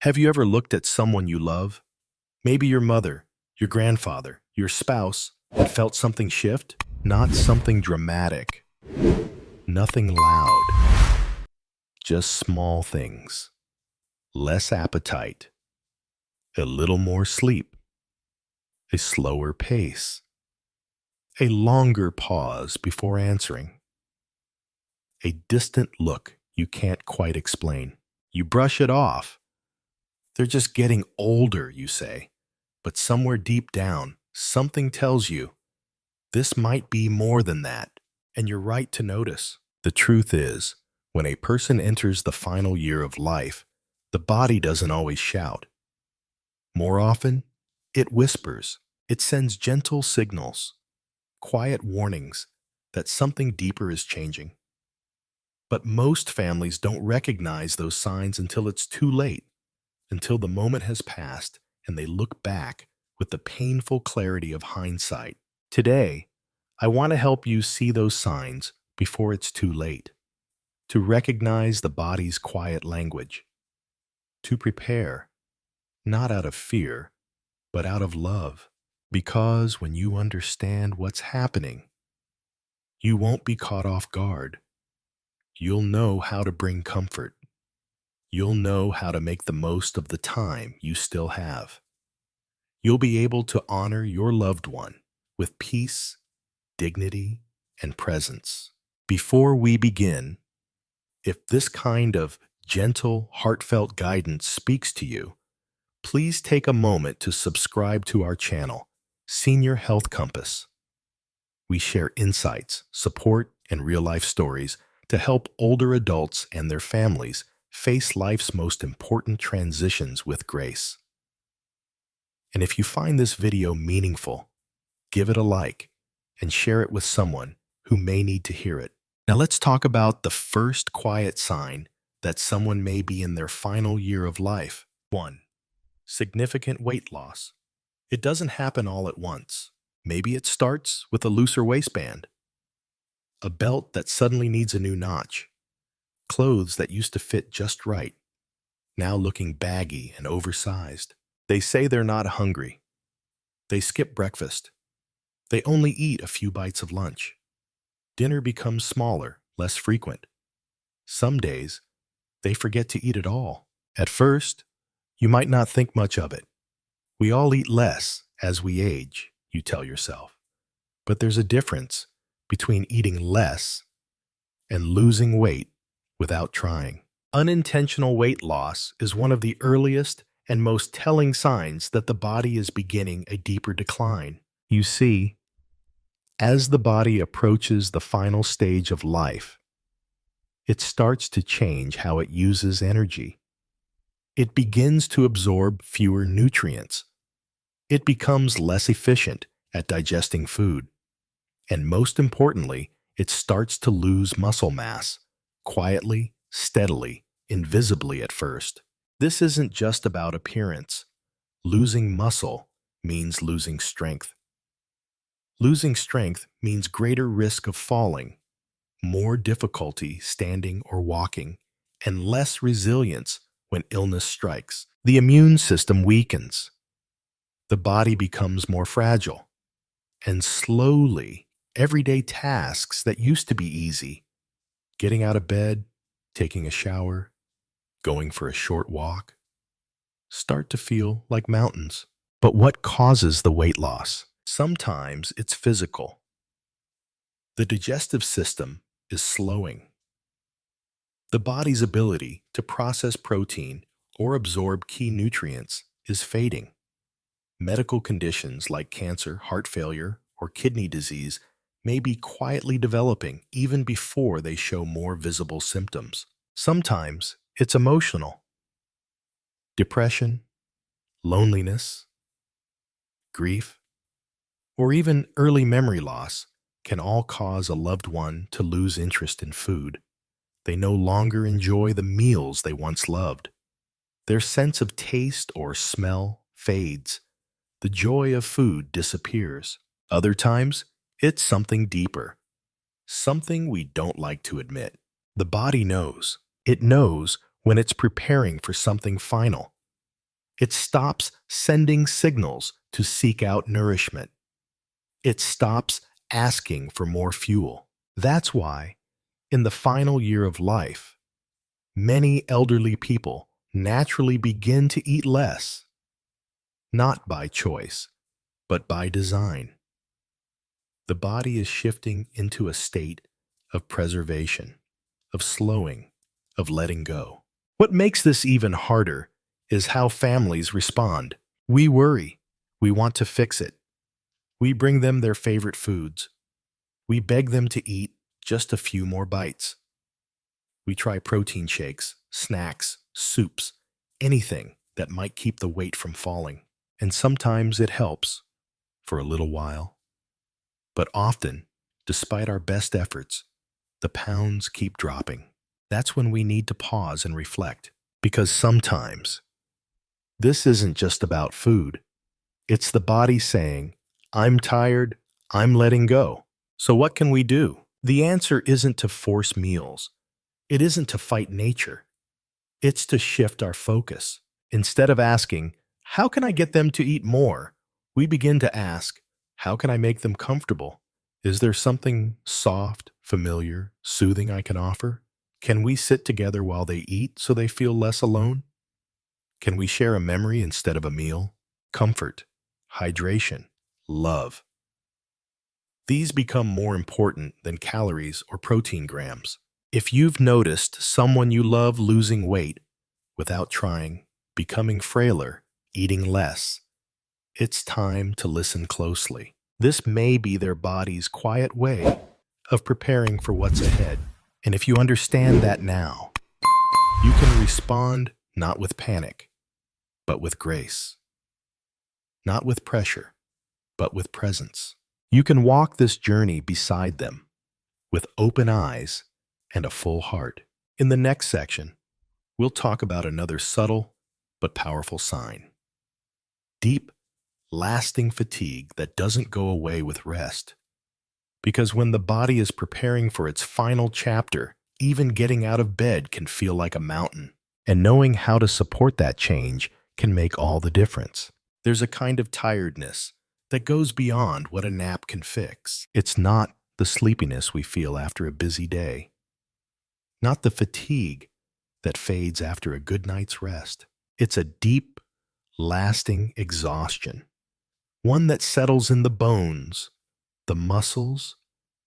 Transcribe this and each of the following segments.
Have you ever looked at someone you love, maybe your mother, your grandfather, your spouse, and felt something shift? Not something dramatic, nothing loud, just small things. Less appetite, a little more sleep, a slower pace, a longer pause before answering, a distant look you can't quite explain. You brush it off. They're just getting older, you say. But somewhere deep down, something tells you this might be more than that, and you're right to notice. The truth is, when a person enters the final year of life, the body doesn't always shout. More often, it whispers. It sends gentle signals, quiet warnings that something deeper is changing. But most families don't recognize those signs until it's too late, until the moment has passed and they look back with the painful clarity of hindsight. Today, I want to help you see those signs before it's too late, to recognize the body's quiet language, to prepare, not out of fear, but out of love. Because when you understand what's happening, you won't be caught off guard. You'll know how to bring comfort. You'll know how to make the most of the time you still have. You'll be able to honor your loved one with peace, dignity, and presence. Before we begin, if this kind of gentle, heartfelt guidance speaks to you, please take a moment to subscribe to our channel, Senior Health Compass. We share insights, support, and real-life stories to help older adults and their families face life's most important transitions with grace. And if you find this video meaningful, give it a like and share it with someone who may need to hear it. Now let's talk about the first quiet sign that someone may be in their final year of life. 1. Significant weight loss. It doesn't happen all at once. Maybe it starts with a looser waistband, a belt that suddenly needs a new notch, clothes that used to fit just right, now looking baggy and oversized. They say they're not hungry. They skip breakfast. They only eat a few bites of lunch. Dinner becomes smaller, less frequent. Some days, they forget to eat at all. At first, you might not think much of it. We all eat less as we age, you tell yourself. But there's a difference between eating less and losing weight without trying. Unintentional weight loss is one of the earliest and most telling signs that the body is beginning a deeper decline. You see, as the body approaches the final stage of life, it starts to change how it uses energy. It begins to absorb fewer nutrients. It becomes less efficient at digesting food. And most importantly, it starts to lose muscle mass, quietly, steadily, invisibly at first. This isn't just about appearance. Losing muscle means losing strength. Losing strength means greater risk of falling, more difficulty standing or walking, and less resilience when illness strikes. The immune system weakens. The body becomes more fragile. And slowly, everyday tasks that used to be easy, getting out of bed, taking a shower, going for a short walk, start to feel like mountains. But what causes the weight loss? Sometimes it's physical. The digestive system is slowing. The body's ability to process protein or absorb key nutrients is fading. Medical conditions like cancer, heart failure, or kidney disease may be quietly developing even before they show more visible symptoms. Sometimes it's emotional. Depression, loneliness, grief, or even early memory loss can all cause a loved one to lose interest in food. They no longer enjoy the meals they once loved. Their sense of taste or smell fades. The joy of food disappears. Other times, it's something deeper, something we don't like to admit. The body knows. It knows when it's preparing for something final. It stops sending signals to seek out nourishment. It stops asking for more fuel. That's why, in the final year of life, many elderly people naturally begin to eat less, not by choice, but by design. The body is shifting into a state of preservation, of slowing, of letting go. What makes this even harder is how families respond. We worry. We want to fix it. We bring them their favorite foods. We beg them to eat just a few more bites. We try protein shakes, snacks, soups, anything that might keep the weight from falling. And sometimes it helps for a little while. But often, despite our best efforts, the pounds keep dropping. That's when we need to pause and reflect. Because sometimes, this isn't just about food. It's the body saying, I'm tired, I'm letting go. So what can we do? The answer isn't to force meals. It isn't to fight nature. It's to shift our focus. Instead of asking, how can I get them to eat more? We begin to ask, how can I make them comfortable? Is there something soft, familiar, soothing I can offer? Can we sit together while they eat so they feel less alone? Can we share a memory instead of a meal? Comfort, hydration, love. These become more important than calories or protein grams. If you've noticed someone you love losing weight without trying, becoming frailer, eating less, it's time to listen closely. This may be their body's quiet way of preparing for what's ahead. And if you understand that now, you can respond not with panic, but with grace. Not with pressure, but with presence. You can walk this journey beside them with open eyes and a full heart. In the next section, we'll talk about another subtle but powerful sign. Deep, lasting fatigue that doesn't go away with rest. Because when the body is preparing for its final chapter, even getting out of bed can feel like a mountain. And knowing how to support that change can make all the difference. There's a kind of tiredness that goes beyond what a nap can fix. It's not the sleepiness we feel after a busy day, not the fatigue that fades after a good night's rest. It's a deep, lasting exhaustion, one that settles in the bones, the muscles,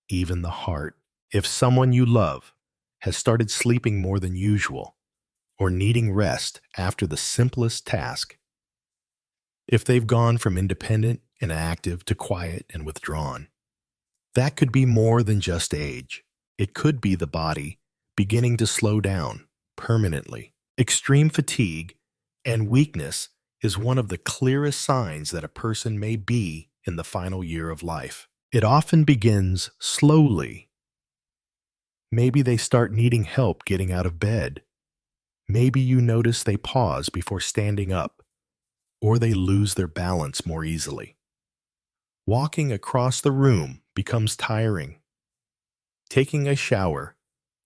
even the heart. If someone you love has started sleeping more than usual or needing rest after the simplest task, if they've gone from independent and active to quiet and withdrawn, that could be more than just age. It could be the body beginning to slow down permanently. Extreme fatigue and weakness is one of the clearest signs that a person may be in the final year of life. It often begins slowly. Maybe they start needing help getting out of bed. Maybe you notice they pause before standing up, or they lose their balance more easily. Walking across the room becomes tiring. Taking a shower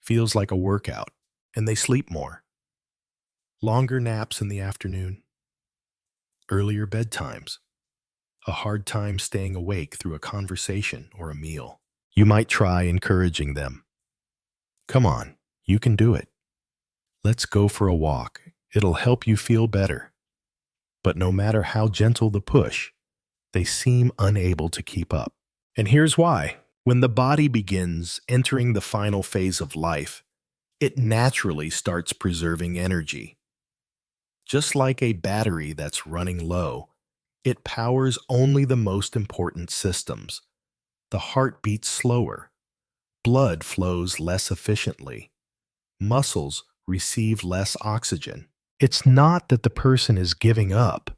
feels like a workout, and they sleep more. Longer naps in the afternoon. Earlier bedtimes. A hard time staying awake through a conversation or a meal. You might try encouraging them. Come on, you can do it. Let's go for a walk. It'll help you feel better. But no matter how gentle the push, they seem unable to keep up. And here's why. When the body begins entering the final phase of life, it naturally starts preserving energy. Just like a battery that's running low, it powers only the most important systems. The heart beats slower. Blood flows less efficiently. Muscles receive less oxygen. It's not that the person is giving up.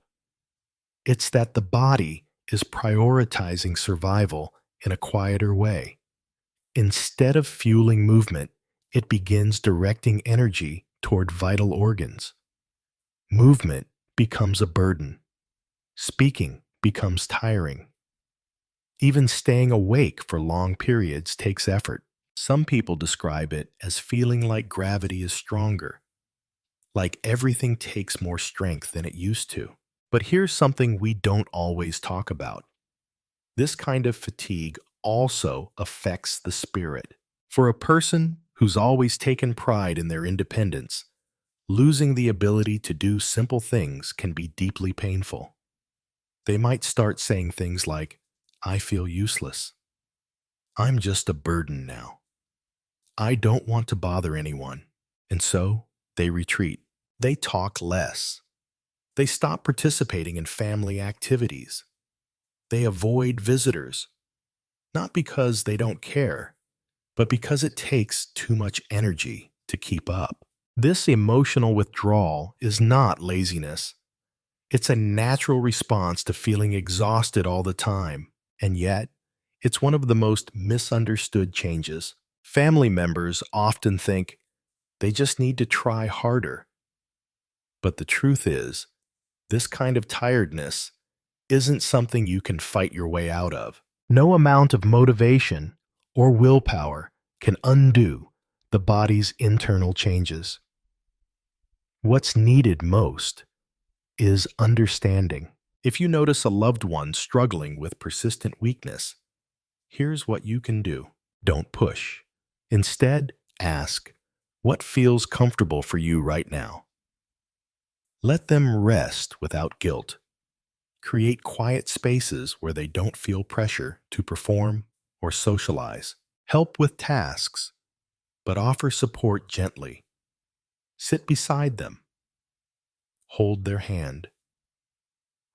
It's that the body is prioritizing survival in a quieter way. Instead of fueling movement, it begins directing energy toward vital organs. Movement becomes a burden. Speaking becomes tiring. Even staying awake for long periods takes effort. Some people describe it as feeling like gravity is stronger, like everything takes more strength than it used to. But here's something we don't always talk about. This kind of fatigue also affects the spirit. For a person who's always taken pride in their independence, losing the ability to do simple things can be deeply painful. They might start saying things like, "I feel useless. I'm just a burden now. I don't want to bother anyone." And so they retreat. They talk less. They stop participating in family activities. They avoid visitors, not because they don't care, but because it takes too much energy to keep up. This emotional withdrawal is not laziness. It's a natural response to feeling exhausted all the time, and yet, it's one of the most misunderstood changes. Family members often think they just need to try harder. But the truth is, this kind of tiredness isn't something you can fight your way out of. No amount of motivation or willpower can undo the body's internal changes. What's needed most is understanding. If you notice a loved one struggling with persistent weakness, here's what you can do. Don't push. Instead, ask, what feels comfortable for you right now? Let them rest without guilt. Create quiet spaces where they don't feel pressure to perform or socialize. Help with tasks, but offer support gently. Sit beside them. Hold their hand.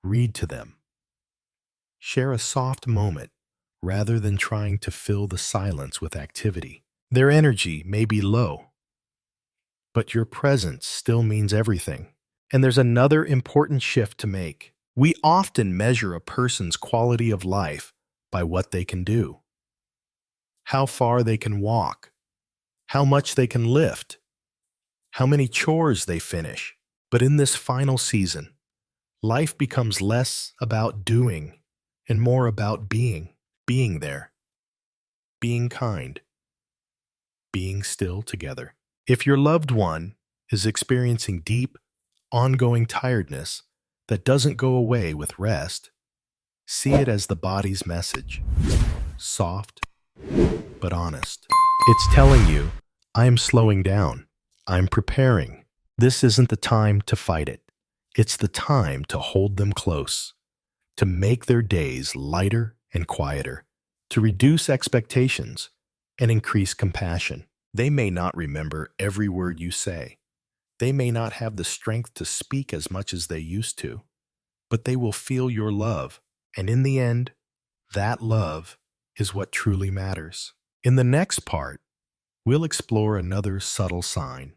Read to them. Share a soft moment rather than trying to fill the silence with activity. Their energy may be low, but your presence still means everything. And there's another important shift to make. We often measure a person's quality of life by what they can do, how far they can walk, how much they can lift, how many chores they finish. But in this final season, life becomes less about doing and more about being there, being kind, being still together. If your loved one is experiencing deep, ongoing tiredness that doesn't go away with rest, see it as the body's message. Soft, but honest. It's telling you, I'm slowing down. I'm preparing. This isn't the time to fight it. It's the time to hold them close, to make their days lighter and quieter, to reduce expectations and increase compassion. They may not remember every word you say. They may not have the strength to speak as much as they used to, but they will feel your love. And in the end, that love is what truly matters. In the next part, we'll explore another subtle sign,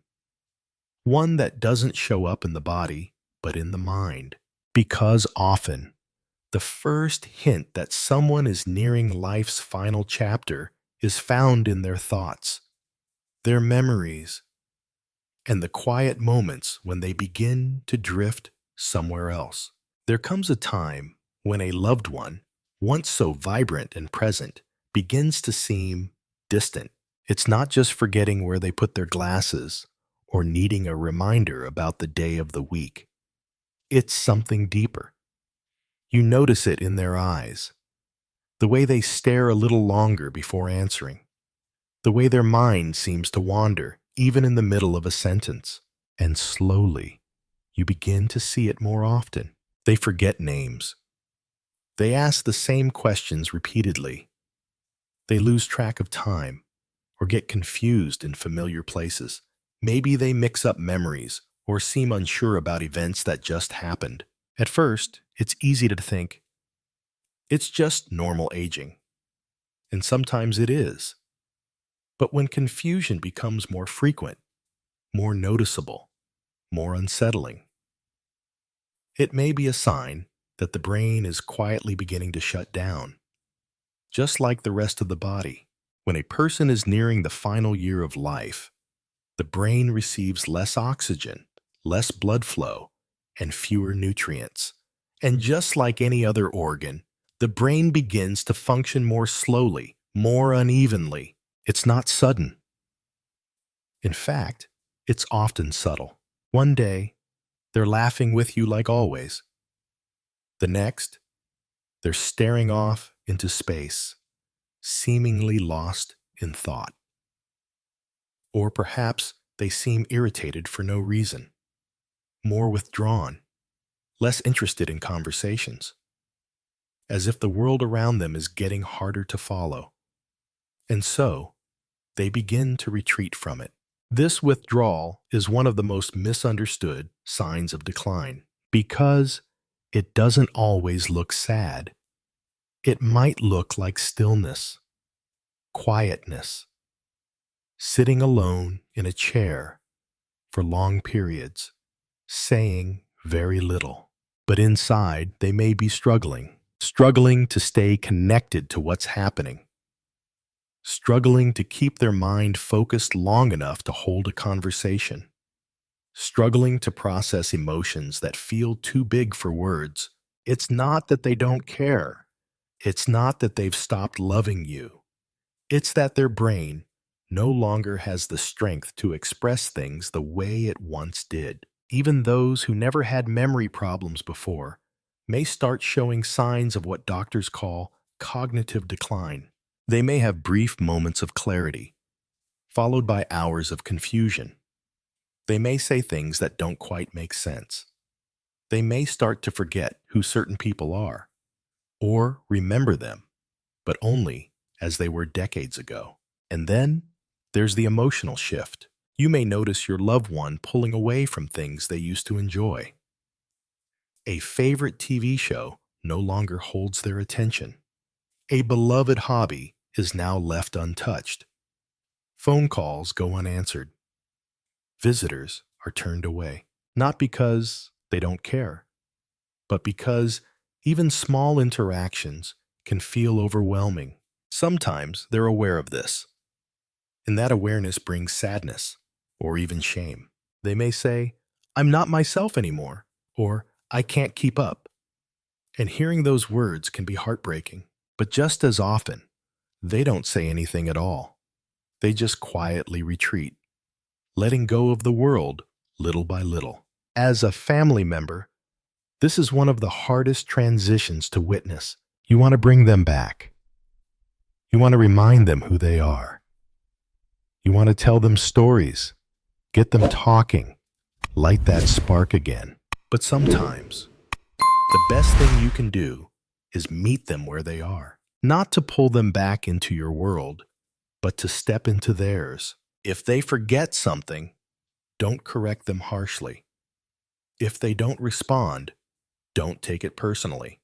one that doesn't show up in the body, but in the mind. Because often, the first hint that someone is nearing life's final chapter is found in their thoughts, their memories, and the quiet moments when they begin to drift somewhere else. There comes a time when a loved one, once so vibrant and present, begins to seem distant. It's not just forgetting where they put their glasses or needing a reminder about the day of the week. It's something deeper. You notice it in their eyes, the way they stare a little longer before answering, the way their mind seems to wander even in the middle of a sentence. And slowly, you begin to see it more often. They forget names. They ask the same questions repeatedly. They lose track of time or get confused in familiar places. Maybe they mix up memories or seem unsure about events that just happened. At first, it's easy to think, it's just normal aging. And sometimes it is. But when confusion becomes more frequent, more noticeable, more unsettling, it may be a sign that the brain is quietly beginning to shut down. Just like the rest of the body, when a person is nearing the final year of life, the brain receives less oxygen, less blood flow, and fewer nutrients. And just like any other organ, the brain begins to function more slowly, more unevenly. It's not sudden. In fact, it's often subtle. One day, they're laughing with you like always. The next, they're staring off into space, seemingly lost in thought. Or perhaps they seem irritated for no reason, more withdrawn, less interested in conversations, as if the world around them is getting harder to follow. And so, they begin to retreat from it. This withdrawal is one of the most misunderstood signs of decline because it doesn't always look sad. It might look like stillness, quietness, sitting alone in a chair for long periods, saying very little. But inside, they may be struggling to stay connected to what's happening, struggling to keep their mind focused long enough to hold a conversation, struggling to process emotions that feel too big for words. It's not that they don't care. It's not that they've stopped loving you. It's that their brain no longer has the strength to express things the way it once did. Even those who never had memory problems before may start showing signs of what doctors call cognitive decline. They may have brief moments of clarity, followed by hours of confusion. They may say things that don't quite make sense. They may start to forget who certain people are, or remember them, but only as they were decades ago. And then there's the emotional shift. You may notice your loved one pulling away from things they used to enjoy. A favorite TV show no longer holds their attention. A beloved hobby is now left untouched. Phone calls go unanswered. Visitors are turned away, not because they don't care, but because even small interactions can feel overwhelming. Sometimes they're aware of this, and that awareness brings sadness or even shame. They may say, "I'm not myself anymore," or "I can't keep up." And hearing those words can be heartbreaking. But just as often, they don't say anything at all. They just quietly retreat, letting go of the world little by little. As a family member, this is one of the hardest transitions to witness. You want to bring them back. You want to remind them who they are. You want to tell them stories, get them talking, light that spark again. But sometimes, the best thing you can do is meet them where they are. Not to pull them back into your world, but to step into theirs. If they forget something, don't correct them harshly. If they don't respond, don't take it personally.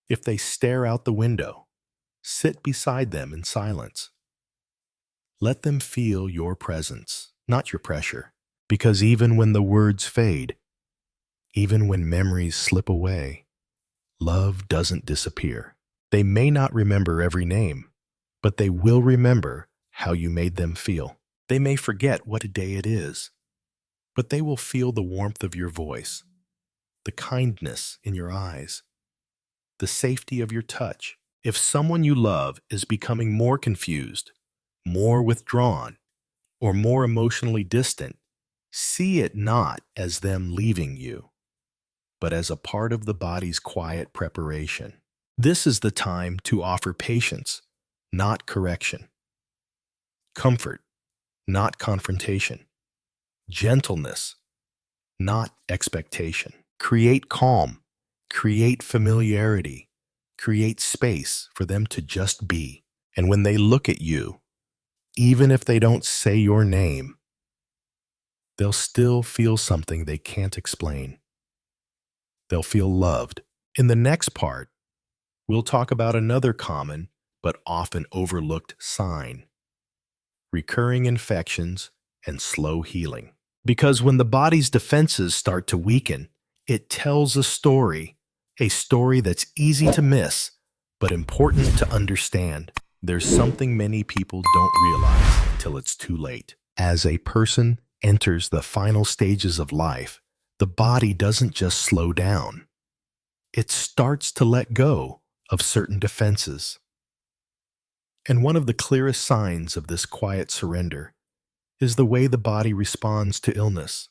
If they stare out the window, sit beside them in silence. Let them feel your presence, not your pressure. Because even when the words fade, even when memories slip away, love doesn't disappear. They may not remember every name, but they will remember how you made them feel. They may forget what day it is, but they will feel the warmth of your voice, the kindness in your eyes, the safety of your touch. If someone you love is becoming more confused, more withdrawn, or more emotionally distant, see it not as them leaving you, but as a part of the body's quiet preparation. This is the time to offer patience, not correction. Comfort, not confrontation. Gentleness, not expectation. Create calm, create familiarity, create space for them to just be. And when they look at you, even if they don't say your name, they'll still feel something they can't explain. They'll feel loved. In the next part, we'll talk about another common but often overlooked sign: recurring infections and slow healing. Because when the body's defenses start to weaken, it tells a story that's easy to miss, but important to understand. There's something many people don't realize until it's too late. As a person enters the final stages of life, the body doesn't just slow down. It starts to let go of certain defenses. And one of the clearest signs of this quiet surrender is the way the body responds to illness.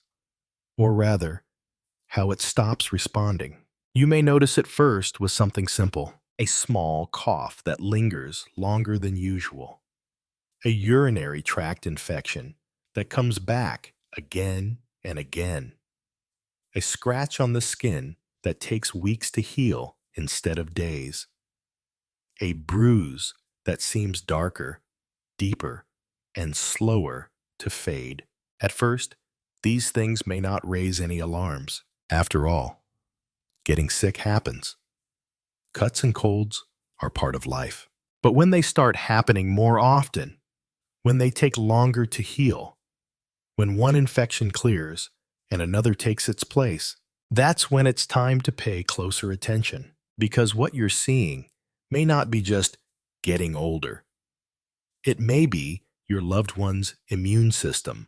or rather, how it stops responding. You may notice it first with something simple, a small cough that lingers longer than usual, a urinary tract infection that comes back again and again, a scratch on the skin that takes weeks to heal instead of days, a bruise that seems darker, deeper, and slower to fade. At first, these things may not raise any alarms. After all, getting sick happens. Cuts and colds are part of life. But when they start happening more often, when they take longer to heal, when one infection clears and another takes its place, that's when it's time to pay closer attention. Because what you're seeing may not be just getting older. It may be your loved one's immune system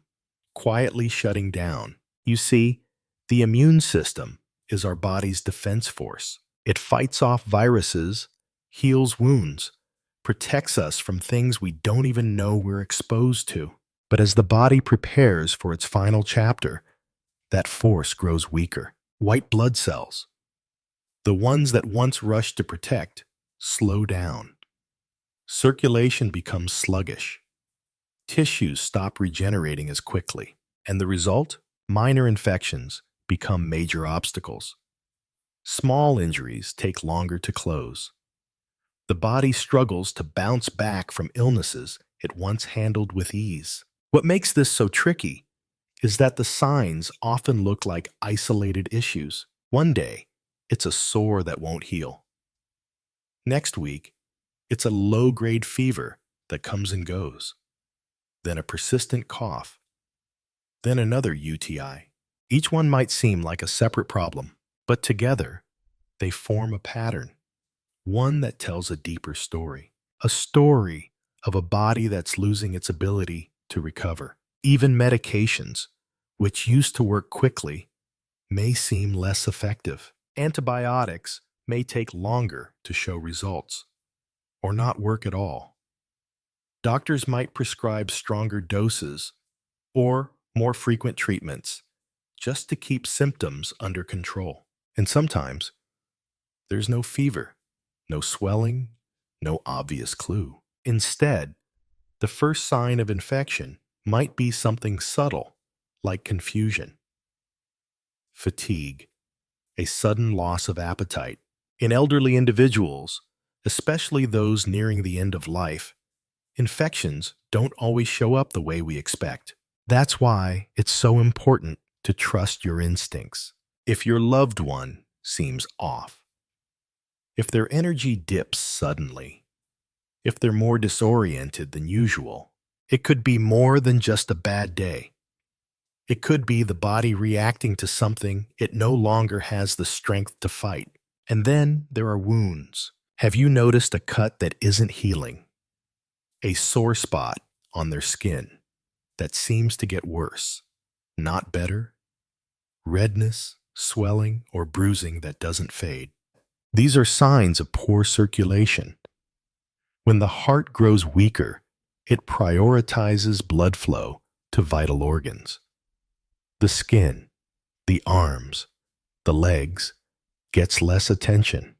quietly shutting down. You see, the immune system is our body's defense force. It fights off viruses, heals wounds, protects us from things we don't even know we're exposed to. But as the body prepares for its final chapter, that force grows weaker. White blood cells, the ones that once rushed to protect, slow down. Circulation becomes sluggish. Tissues stop regenerating as quickly. And the result? Minor infections become major obstacles. Small injuries take longer to close. The body struggles to bounce back from illnesses it once handled with ease. What makes this so tricky is that the signs often look like isolated issues. One day, it's a sore that won't heal. Next week, it's a low-grade fever that comes and goes. Then a persistent cough. Then another UTI. Each one might seem like a separate problem, but together, they form a pattern. One that tells a deeper story. A story of a body that's losing its ability to recover. Even medications, which used to work quickly, may seem less effective. Antibiotics may take longer to show results, or not work at all. Doctors might prescribe stronger doses or more frequent treatments just to keep symptoms under control. And sometimes, there's no fever, no swelling, no obvious clue. Instead, the first sign of infection might be something subtle, like confusion, fatigue, a sudden loss of appetite. In elderly individuals, especially those nearing the end of life, infections don't always show up the way we expect. That's why it's so important to trust your instincts. If your loved one seems off, if their energy dips suddenly, if they're more disoriented than usual, it could be more than just a bad day. It could be the body reacting to something it no longer has the strength to fight. And then there are wounds. Have you noticed a cut that isn't healing? A sore spot on their skin that seems to get worse, not better? Redness, swelling, or bruising that doesn't fade. These are signs of poor circulation. When the heart grows weaker, it prioritizes blood flow to vital organs. The skin, the arms, the legs gets less attention,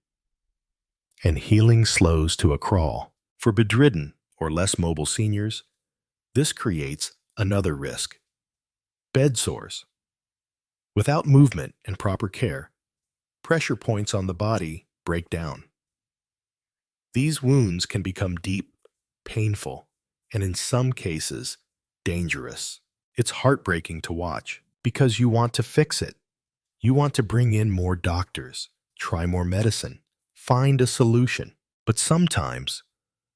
and healing slows to a crawl. For bedridden or less mobile seniors, this creates another risk: bed sores. Without movement and proper care, pressure points on the body break down. These wounds can become deep, painful, and in some cases, dangerous. It's heartbreaking to watch because you want to fix it. You want to bring in more doctors, try more medicine, find a solution. But sometimes,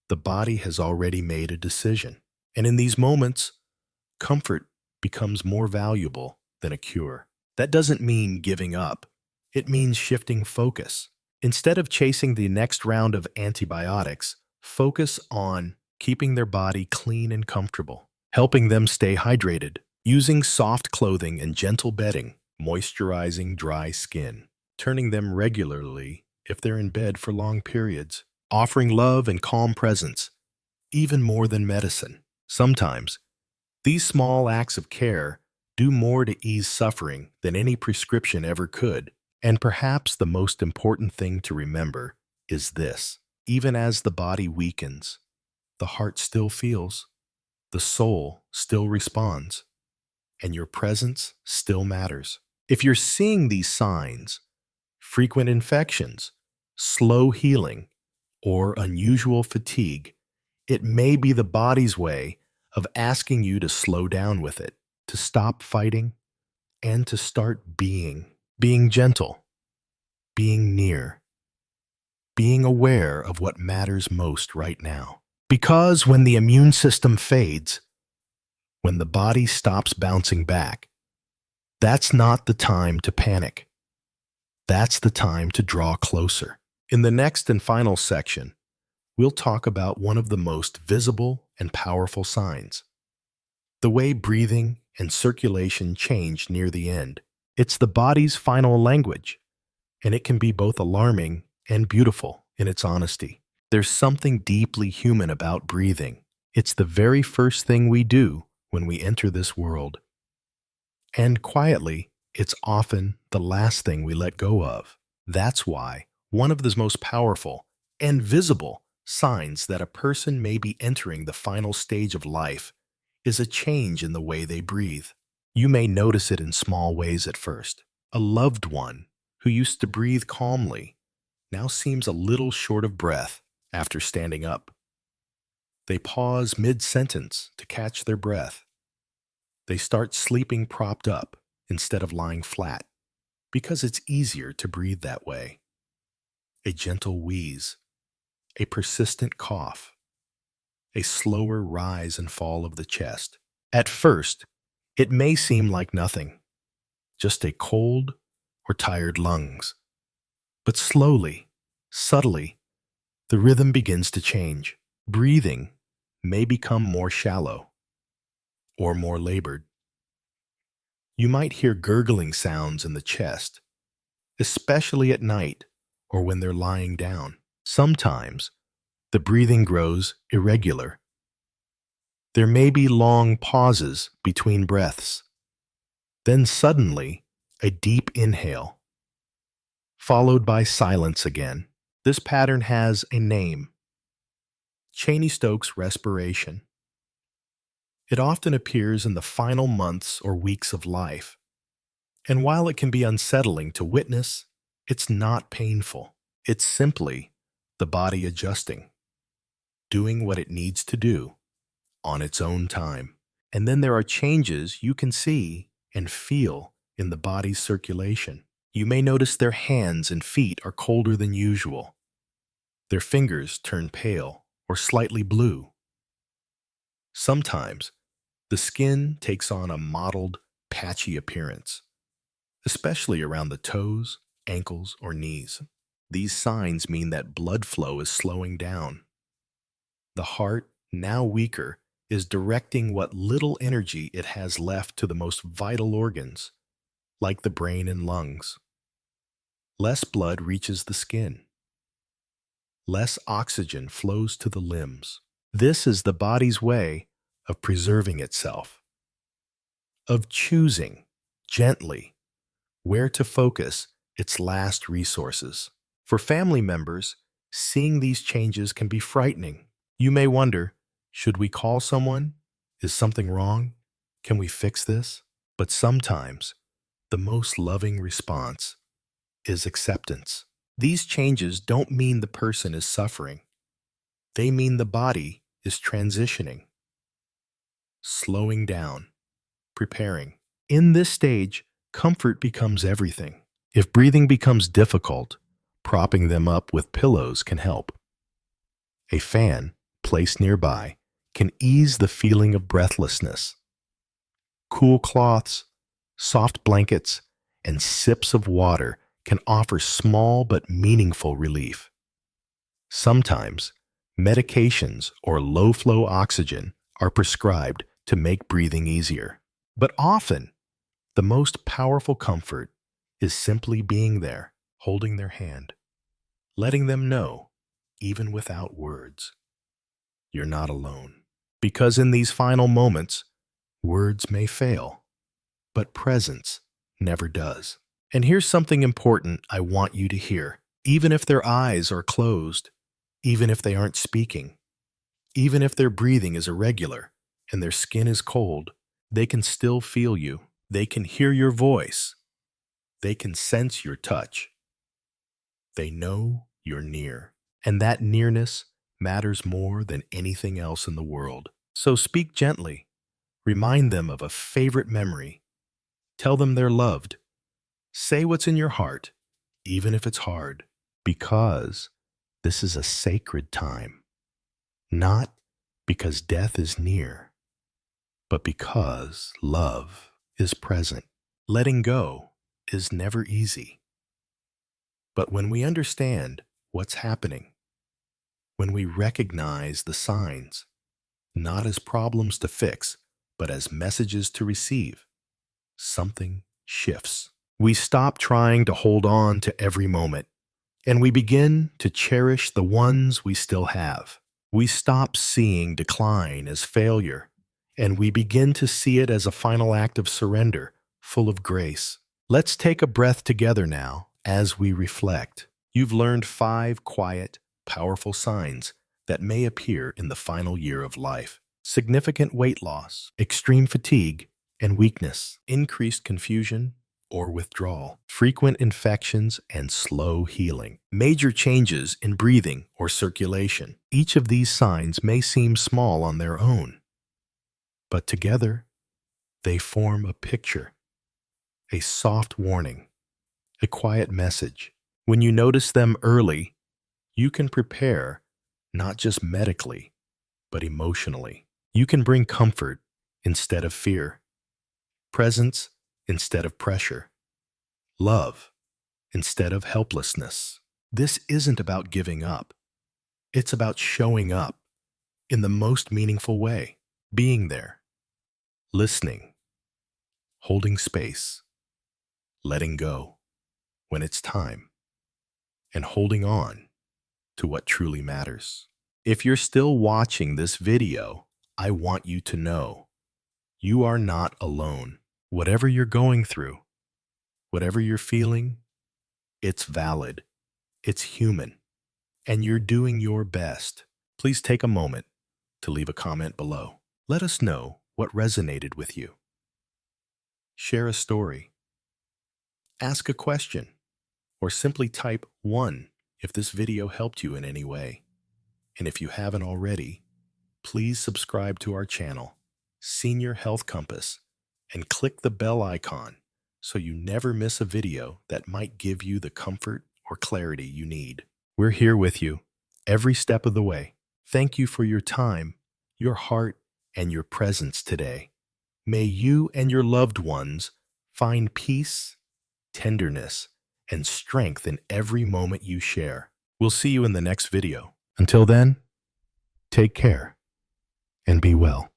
the body has already made a decision. And in these moments, comfort becomes more valuable than a cure. That doesn't mean giving up. It means shifting focus. Instead of chasing the next round of antibiotics, focus on keeping their body clean and comfortable, helping them stay hydrated, using soft clothing and gentle bedding, moisturizing dry skin, turning them regularly if they're in bed for long periods, offering love and calm presence, even more than medicine. Sometimes, these small acts of care do more to ease suffering than any prescription ever could. And perhaps the most important thing to remember is this: even as the body weakens, the heart still feels, the soul still responds, and your presence still matters. If you're seeing these signs, frequent infections, slow healing, or unusual fatigue, it may be the body's way of asking you to slow down with it, to stop fighting, and to start being gentle, being near, being aware of what matters most right now. Because when the immune system fades, when the body stops bouncing back, that's not the time to panic. That's the time to draw closer. In the next and final section, we'll talk about one of the most visible and powerful signs: the way breathing and circulation change near the end. It's the body's final language, and it can be both alarming and beautiful in its honesty. There's something deeply human about breathing. It's the very first thing we do when we enter this world. And quietly, it's often the last thing we let go of. That's why one of the most powerful and visible signs that a person may be entering the final stage of life is a change in the way they breathe. You may notice it in small ways at first. A loved one who used to breathe calmly now seems a little short of breath after standing up. They pause mid-sentence to catch their breath. They start sleeping propped up instead of lying flat, because it's easier to breathe that way. A gentle wheeze, a persistent cough, a slower rise and fall of the chest. At first, it may seem like nothing, just a cold or tired lungs. But slowly, subtly, the rhythm begins to change. Breathing may become more shallow or more labored. You might hear gurgling sounds in the chest, especially at night or when they're lying down. Sometimes, the breathing grows irregular. There may be long pauses between breaths. Then suddenly, a deep inhale, followed by silence again. This pattern has a name: Cheyne-Stokes respiration. It often appears in the final months or weeks of life. And while it can be unsettling to witness, it's not painful. It's simply the body adjusting, doing what it needs to do on its own time. And then there are changes you can see and feel in the body's circulation. You may notice their hands and feet are colder than usual. Their fingers turn pale or slightly blue. Sometimes, the skin takes on a mottled, patchy appearance, especially around the toes, ankles, or knees. These signs mean that blood flow is slowing down. The heart, now weaker, is directing what little energy it has left to the most vital organs, like the brain and lungs. Less blood reaches the skin. Less oxygen flows to the limbs. This is the body's way of preserving itself, of choosing gently where to focus its last resources. For family members, seeing these changes can be frightening. You may wonder, should we call someone? Is something wrong? Can we fix this? But sometimes, the most loving response is acceptance. These changes don't mean the person is suffering. They mean the body is transitioning, slowing down, preparing. In this stage, comfort becomes everything. If breathing becomes difficult, propping them up with pillows can help. A fan placed nearby can ease the feeling of breathlessness. Cool cloths, soft blankets, and sips of water can offer small but meaningful relief. Sometimes, medications or low-flow oxygen are prescribed to make breathing easier. But often, the most powerful comfort is simply being there, holding their hand, letting them know, even without words, you're not alone. Because in these final moments, words may fail. but presence never does. And here's something important I want you to hear. Even if their eyes are closed, even if they aren't speaking, even if their breathing is irregular and their skin is cold, they can still feel you. They can hear your voice. They can sense your touch. They know you're near. And that nearness matters more than anything else in the world. So speak gently. Remind them of a favorite memory. Tell them they're loved. Say what's in your heart, even if it's hard, because this is a sacred time. Not because death is near, but because love is present. Letting go is never easy. But when we understand what's happening, when we recognize the signs, not as problems to fix, but as messages to receive, something shifts. We stop trying to hold on to every moment, and we begin to cherish the ones we still have. We stop seeing decline as failure, and we begin to see it as a final act of surrender, full of grace. Let's take a breath together now as we reflect. You've learned 5 quiet, powerful signs that may appear in the final year of life. Significant weight loss, extreme fatigue and weakness, increased confusion or withdrawal, frequent infections and slow healing, major changes in breathing or circulation. Each of these signs may seem small on their own, but together they form a picture, a soft warning, a quiet message. When you notice them early, you can prepare not just medically, but emotionally. You can bring comfort instead of fear, presence instead of pressure, love instead of helplessness. This isn't about giving up. It's about showing up in the most meaningful way, being there, listening, holding space, letting go when it's time, and holding on to what truly matters. If you're still watching this video, I want you to know you are not alone. Whatever you're going through, whatever you're feeling, it's valid, it's human, and you're doing your best. Please take a moment to leave a comment below. Let us know what resonated with you. Share a story, ask a question, or simply type 1 if this video helped you in any way. And if you haven't already, please subscribe to our channel, Senior Health Compass, and click the bell icon so you never miss a video that might give you the comfort or clarity you need. We're here with you every step of the way. Thank you for your time, your heart, and your presence today. May you and your loved ones find peace, tenderness, and strength in every moment you share. We'll see you in the next video. Until then, take care and be well.